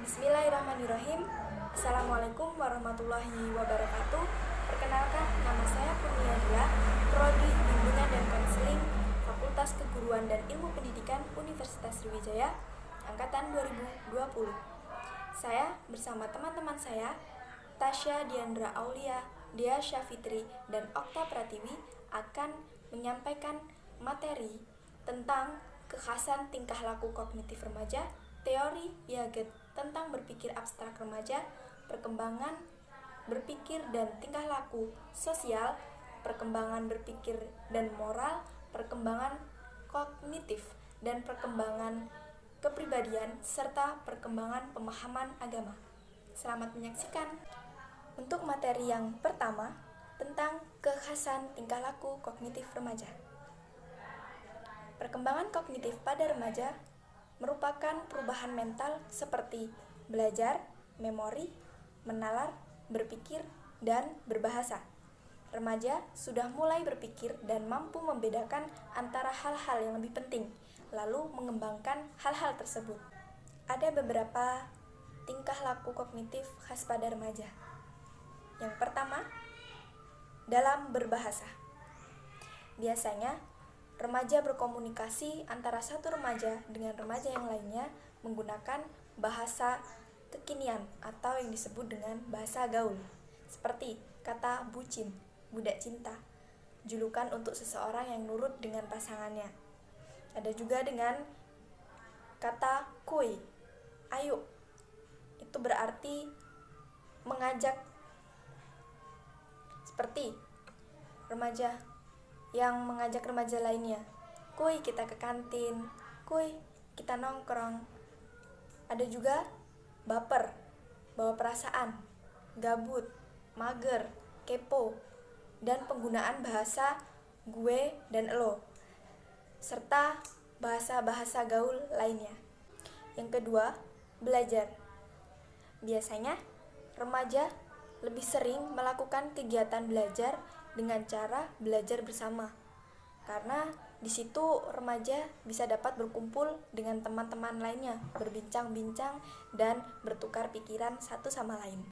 Bismillahirrahmanirrahim. Assalamualaikum warahmatullahi wabarakatuh. Perkenalkan, nama saya Kurnia, Prodi Bimbingan dan Konseling, Fakultas Keguruan dan Ilmu Pendidikan Universitas Sriwijaya, Angkatan 2020. Saya bersama teman-teman saya, Tasya Diandra Aulia, Dea Syafitri, dan Okta Pratiwi akan menyampaikan materi tentang kekhasan tingkah laku kognitif remaja, teori Piaget tentang berpikir abstrak remaja, perkembangan berpikir dan tingkah laku sosial, perkembangan berpikir dan moral, perkembangan kognitif dan perkembangan kepribadian, serta perkembangan pemahaman agama. Selamat menyaksikan. Untuk materi yang pertama, tentang kekhasan tingkah laku kognitif remaja. Perkembangan kognitif pada remaja merupakan perubahan mental seperti belajar, memori, menalar, berpikir, dan berbahasa. Remaja sudah mulai berpikir dan mampu membedakan antara hal-hal yang lebih penting, lalu mengembangkan hal-hal tersebut. Ada beberapa tingkah laku kognitif khas pada remaja. Yang pertama, dalam berbahasa. Biasanya, remaja berkomunikasi antara satu remaja dengan remaja yang lainnya menggunakan bahasa kekinian atau yang disebut dengan bahasa gaul, seperti kata bucin, budak cinta, julukan untuk seseorang yang nurut dengan pasangannya. Ada juga dengan kata kuy, ayo, itu berarti mengajak, seperti remaja yang mengajak remaja lainnya, kuy kita ke kantin, kuy kita nongkrong. Ada juga baper, bawa perasaan, gabut, mager, kepo, dan penggunaan bahasa gue dan lo, serta bahasa-bahasa gaul lainnya. Yang kedua, belajar. Biasanya, remaja lebih sering melakukan kegiatan belajar dengan cara belajar bersama, karena di situ remaja bisa dapat berkumpul dengan teman-teman lainnya, berbincang-bincang dan bertukar pikiran satu sama lain.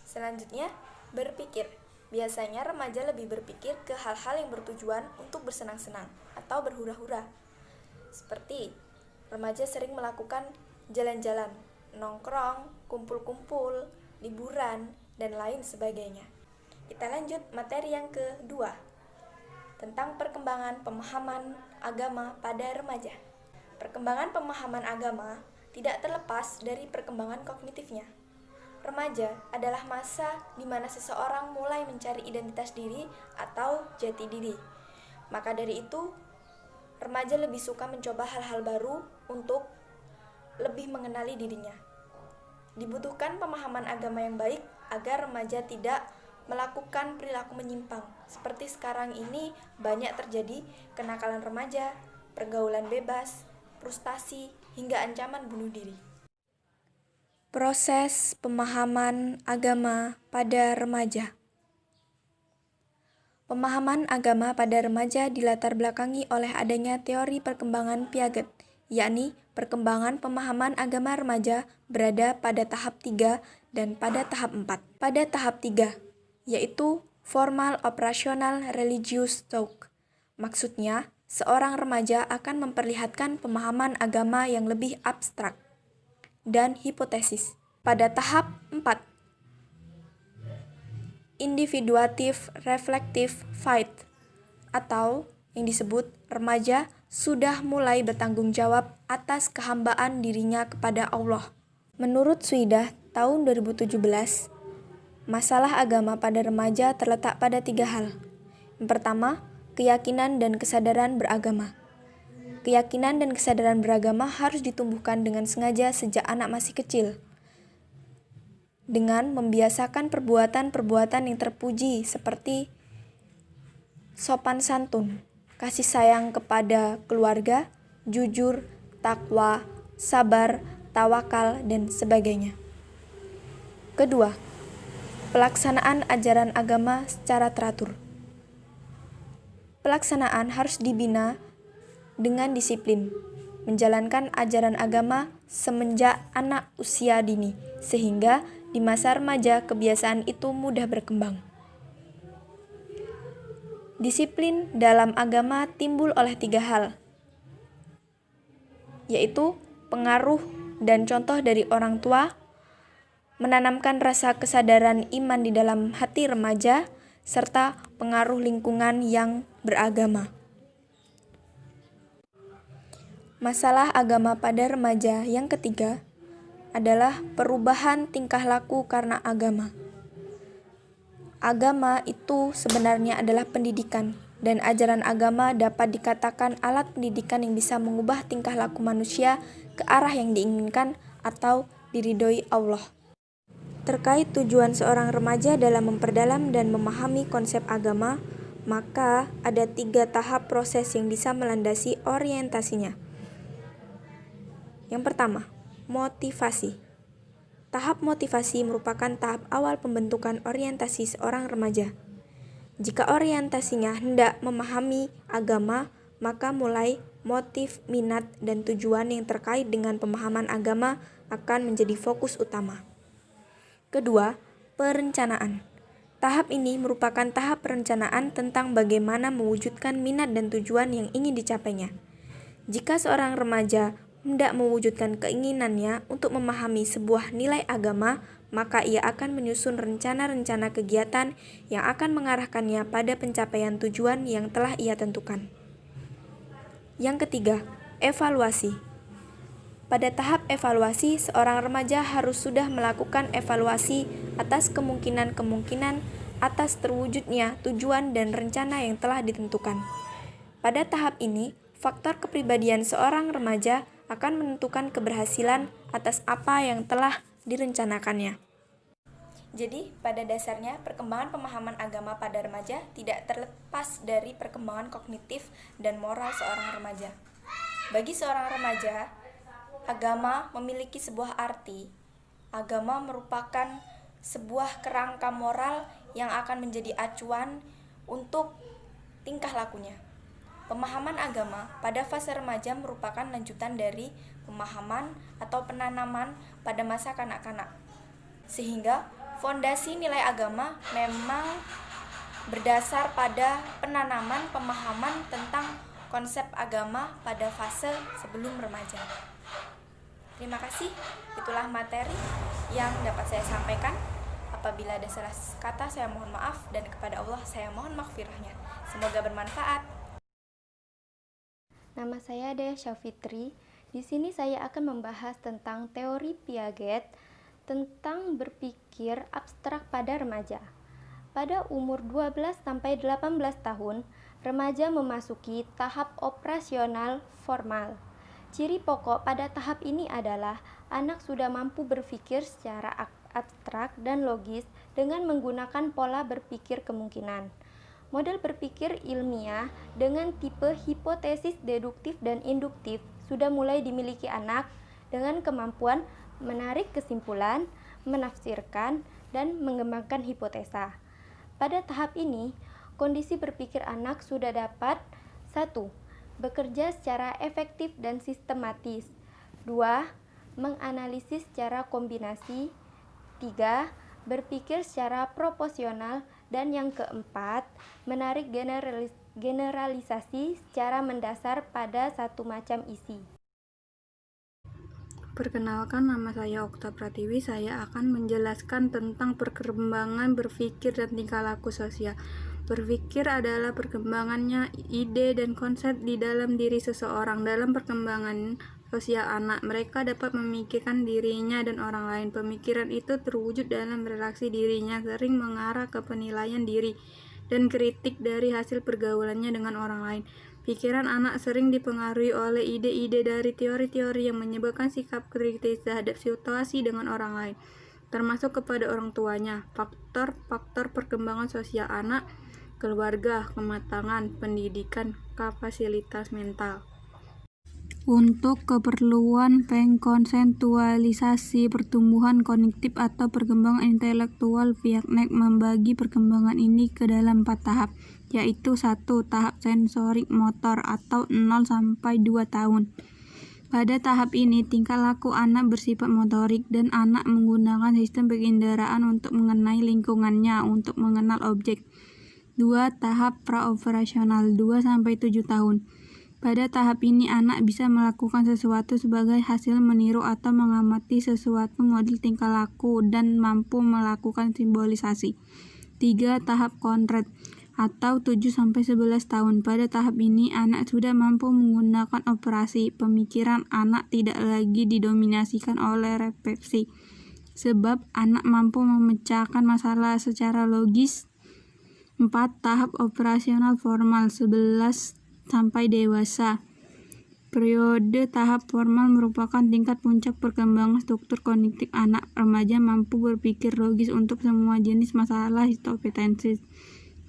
Selanjutnya, berpikir. Biasanya remaja lebih berpikir ke hal-hal yang bertujuan untuk bersenang-senang atau berhura-hura. Seperti remaja sering melakukan jalan-jalan, nongkrong, kumpul-kumpul, liburan, dan lain sebagainya. Kita lanjut materi yang kedua, tentang perkembangan pemahaman agama pada remaja. Perkembangan pemahaman agama tidak terlepas dari perkembangan kognitifnya. Remaja adalah masa di mana seseorang mulai mencari identitas diri atau jati diri. Maka dari itu, remaja lebih suka mencoba hal-hal baru untuk lebih mengenali dirinya. Dibutuhkan pemahaman agama yang baik agar remaja tidak melakukan perilaku menyimpang. Seperti sekarang ini banyak terjadi kenakalan remaja, pergaulan bebas, frustasi, hingga ancaman bunuh diri. Proses pemahaman agama pada remaja. Pemahaman agama pada remaja dilatar belakangi oleh adanya teori perkembangan Piaget, yakni perkembangan pemahaman agama remaja berada pada tahap 3 dan pada tahap 4. Pada tahap 3, yaitu formal operasional religious talk. Maksudnya, seorang remaja akan memperlihatkan pemahaman agama yang lebih abstrak dan hipotesis. Pada tahap 4, individuatif reflective fight, atau yang disebut remaja sudah mulai bertanggung jawab atas kehambaan dirinya kepada Allah. Menurut Suidah tahun 2017, masalah agama pada remaja terletak pada 3 hal. Yang pertama, keyakinan dan kesadaran beragama. Keyakinan dan kesadaran beragama harus ditumbuhkan dengan sengaja sejak anak masih kecil, dengan membiasakan perbuatan-perbuatan yang terpuji seperti sopan santun, kasih sayang kepada keluarga, jujur, takwa, sabar, tawakal, dan sebagainya. Kedua, pelaksanaan ajaran agama secara teratur. Pelaksanaan harus dibina dengan disiplin, menjalankan ajaran agama semenjak anak usia dini, sehingga di masa remaja kebiasaan itu mudah berkembang. Disiplin dalam agama timbul oleh 3 hal, yaitu pengaruh dan contoh dari orang tua, menanamkan rasa kesadaran iman di dalam hati remaja, serta pengaruh lingkungan yang beragama. Masalah agama pada remaja yang ketiga adalah perubahan tingkah laku karena agama. Agama itu sebenarnya adalah pendidikan, dan ajaran agama dapat dikatakan alat pendidikan yang bisa mengubah tingkah laku manusia ke arah yang diinginkan atau diridhoi Allah. Terkait tujuan seorang remaja dalam memperdalam dan memahami konsep agama, maka ada 3 tahap proses yang bisa melandasi orientasinya. Yang pertama, motivasi. Tahap motivasi merupakan tahap awal pembentukan orientasi seorang remaja. Jika orientasinya hendak memahami agama, maka mulai motif, minat, dan tujuan yang terkait dengan pemahaman agama akan menjadi fokus utama. Kedua, perencanaan. Tahap ini merupakan tahap perencanaan tentang bagaimana mewujudkan minat dan tujuan yang ingin dicapainya. Jika seorang remaja hendak mewujudkan keinginannya untuk memahami sebuah nilai agama, maka ia akan menyusun rencana-rencana kegiatan yang akan mengarahkannya pada pencapaian tujuan yang telah ia tentukan. Yang ketiga, evaluasi. Pada tahap evaluasi, seorang remaja harus sudah melakukan evaluasi atas kemungkinan-kemungkinan atas terwujudnya tujuan dan rencana yang telah ditentukan. Pada tahap ini, faktor kepribadian seorang remaja akan menentukan keberhasilan atas apa yang telah direncanakannya. Jadi, pada dasarnya perkembangan pemahaman agama pada remaja tidak terlepas dari perkembangan kognitif dan moral seorang remaja. Bagi seorang remaja, agama memiliki sebuah arti. Agama merupakan sebuah kerangka moral yang akan menjadi acuan untuk tingkah lakunya. Pemahaman agama pada fase remaja merupakan lanjutan dari pemahaman atau penanaman pada masa kanak-kanak. Sehingga fondasi nilai agama memang berdasar pada penanaman pemahaman tentang konsep agama pada fase sebelum remaja. Terima kasih, itulah materi yang dapat saya sampaikan. Apabila ada salah kata, saya mohon maaf, dan kepada Allah saya mohon maghfirahnya. Semoga bermanfaat. Nama saya Dea Syafitri. Di sini saya akan membahas tentang teori Piaget tentang berpikir abstrak pada remaja. Pada umur 12-18 tahun, remaja memasuki tahap operasional formal. Ciri pokok pada tahap ini adalah anak sudah mampu berpikir secara abstrak dan logis dengan menggunakan pola berpikir kemungkinan. Model berpikir ilmiah dengan tipe hipotesis deduktif dan induktif sudah mulai dimiliki anak dengan kemampuan menarik kesimpulan, menafsirkan, dan mengembangkan hipotesa. Pada tahap ini, kondisi berpikir anak sudah dapat 1. Bekerja secara efektif dan sistematis. 2. Menganalisis secara kombinasi. 3. Berpikir secara proporsional. Dan yang keempat, menarik generalisasi secara mendasar pada satu macam isi. Perkenalkan, nama saya Okta Pratiwi. Saya akan menjelaskan tentang perkembangan berpikir dan tingkah laku sosial. Berpikir adalah perkembangannya ide dan konsep di dalam diri seseorang. Dalam perkembangan sosial anak, mereka dapat memikirkan dirinya dan orang lain. Pemikiran itu terwujud dalam reaksi dirinya, sering mengarah ke penilaian diri dan kritik dari hasil pergaulannya dengan orang lain. Pikiran anak sering dipengaruhi oleh ide-ide dari teori-teori yang menyebabkan sikap kritis terhadap situasi dengan orang lain, termasuk kepada orang tuanya. Faktor-faktor perkembangan sosial anak: keluarga, kematangan, pendidikan, kapasitas mental. Untuk keperluan pengkonseptualisasi pertumbuhan kognitif atau perkembangan intelektual, Piaget membagi perkembangan ini ke dalam 4 tahap, yaitu 1. Tahap sensorik motor atau 0-2 tahun. Pada tahap ini, tingkah laku anak bersifat motorik dan anak menggunakan sistem penginderaan untuk mengenai lingkungannya, untuk mengenal objek. 2. Tahap praoperasional 2-7 tahun. Pada tahap ini, anak bisa melakukan sesuatu sebagai hasil meniru atau mengamati sesuatu model tingkah laku dan mampu melakukan simbolisasi. 3. Tahap konkret atau 7-11 tahun. Pada tahap ini, anak sudah mampu menggunakan operasi. Pemikiran anak tidak lagi didominasikan oleh refleksi, sebab anak mampu memecahkan masalah secara logis. 4. Tahap operasional formal 11 sampai dewasa. Periode tahap formal merupakan tingkat puncak perkembangan struktur kognitif anak. Remaja mampu berpikir logis untuk semua jenis masalah hipotesis,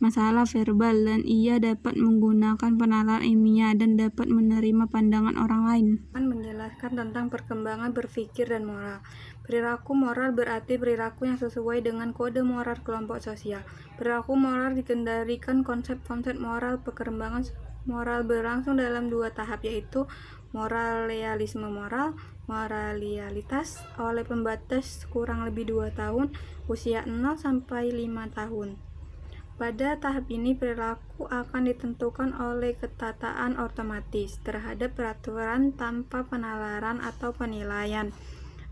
masalah verbal, dan ia dapat menggunakan penalar ilmiah dan dapat menerima pandangan orang lain. Menjelaskan tentang perkembangan berpikir dan moral. Perilaku moral berarti perilaku yang sesuai dengan kode moral kelompok sosial. Perilaku moral dikendalikan konsep-konsep moral. Perkembangan moral berlangsung dalam 2 tahap, yaitu moral realisme moral, moralitas oleh pembatas kurang lebih 2 tahun, usia 0-5 tahun. Pada tahap ini, perilaku akan ditentukan oleh ketataan otomatis terhadap peraturan tanpa penalaran atau penilaian.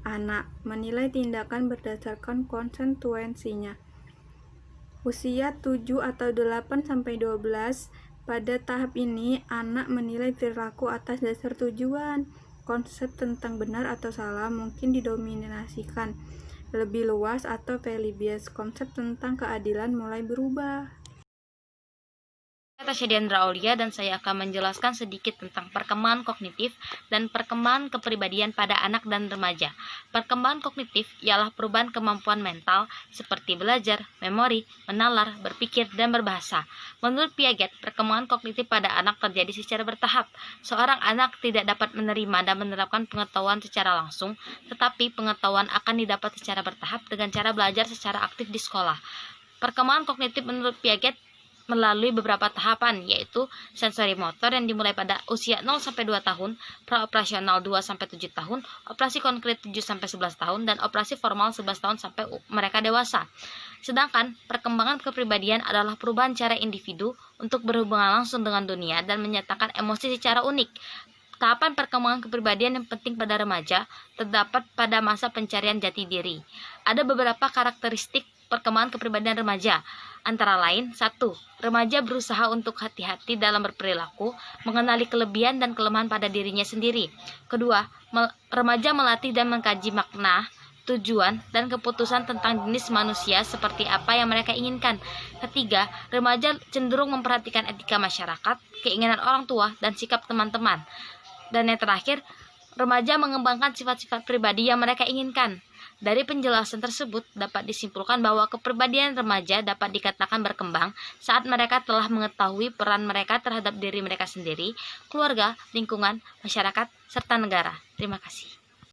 Anak menilai tindakan berdasarkan konsekuensinya. Usia 7 atau 8-12. Pada tahap ini, anak menilai perilaku atas dasar tujuan. Konsep tentang benar atau salah mungkin didominasikan lebih luas atau pelibias. Konsep tentang keadilan mulai berubah. Saya Tasya Diandra Aulia dan saya akan menjelaskan sedikit tentang perkembangan kognitif dan perkembangan kepribadian pada anak dan remaja. Perkembangan kognitif ialah perubahan kemampuan mental seperti belajar, memori, menalar, berpikir, dan berbahasa. Menurut Piaget, perkembangan kognitif pada anak terjadi secara bertahap. Seorang anak tidak dapat menerima dan menerapkan pengetahuan secara langsung, tetapi pengetahuan akan didapat secara bertahap dengan cara belajar secara aktif di sekolah. Perkembangan kognitif menurut Piaget melalui beberapa tahapan, yaitu sensori motor yang dimulai pada usia 0-2 tahun, praoperasional 2-7 tahun, operasi konkret 7-11 tahun, dan operasi formal 11 tahun sampai mereka dewasa. Sedangkan perkembangan kepribadian adalah perubahan cara individu untuk berhubungan langsung dengan dunia dan menyatakan emosi secara unik. Tahapan perkembangan kepribadian yang penting pada remaja terdapat pada masa pencarian jati diri. Ada beberapa karakteristik perkembangan kepribadian remaja, antara lain: 1. Remaja berusaha untuk hati-hati dalam berperilaku, mengenali kelebihan dan kelemahan pada dirinya sendiri. 2. Remaja melatih dan mengkaji makna, tujuan, dan keputusan tentang jenis manusia seperti apa yang mereka inginkan. 3. Remaja cenderung memperhatikan etika masyarakat, keinginan orang tua, dan sikap teman-teman. Dan yang terakhir, remaja mengembangkan sifat-sifat pribadi yang mereka inginkan. Dari penjelasan tersebut dapat disimpulkan bahwa kepribadian remaja dapat dikatakan berkembang saat mereka telah mengetahui peran mereka terhadap diri mereka sendiri, keluarga, lingkungan, masyarakat, serta negara. Terima kasih.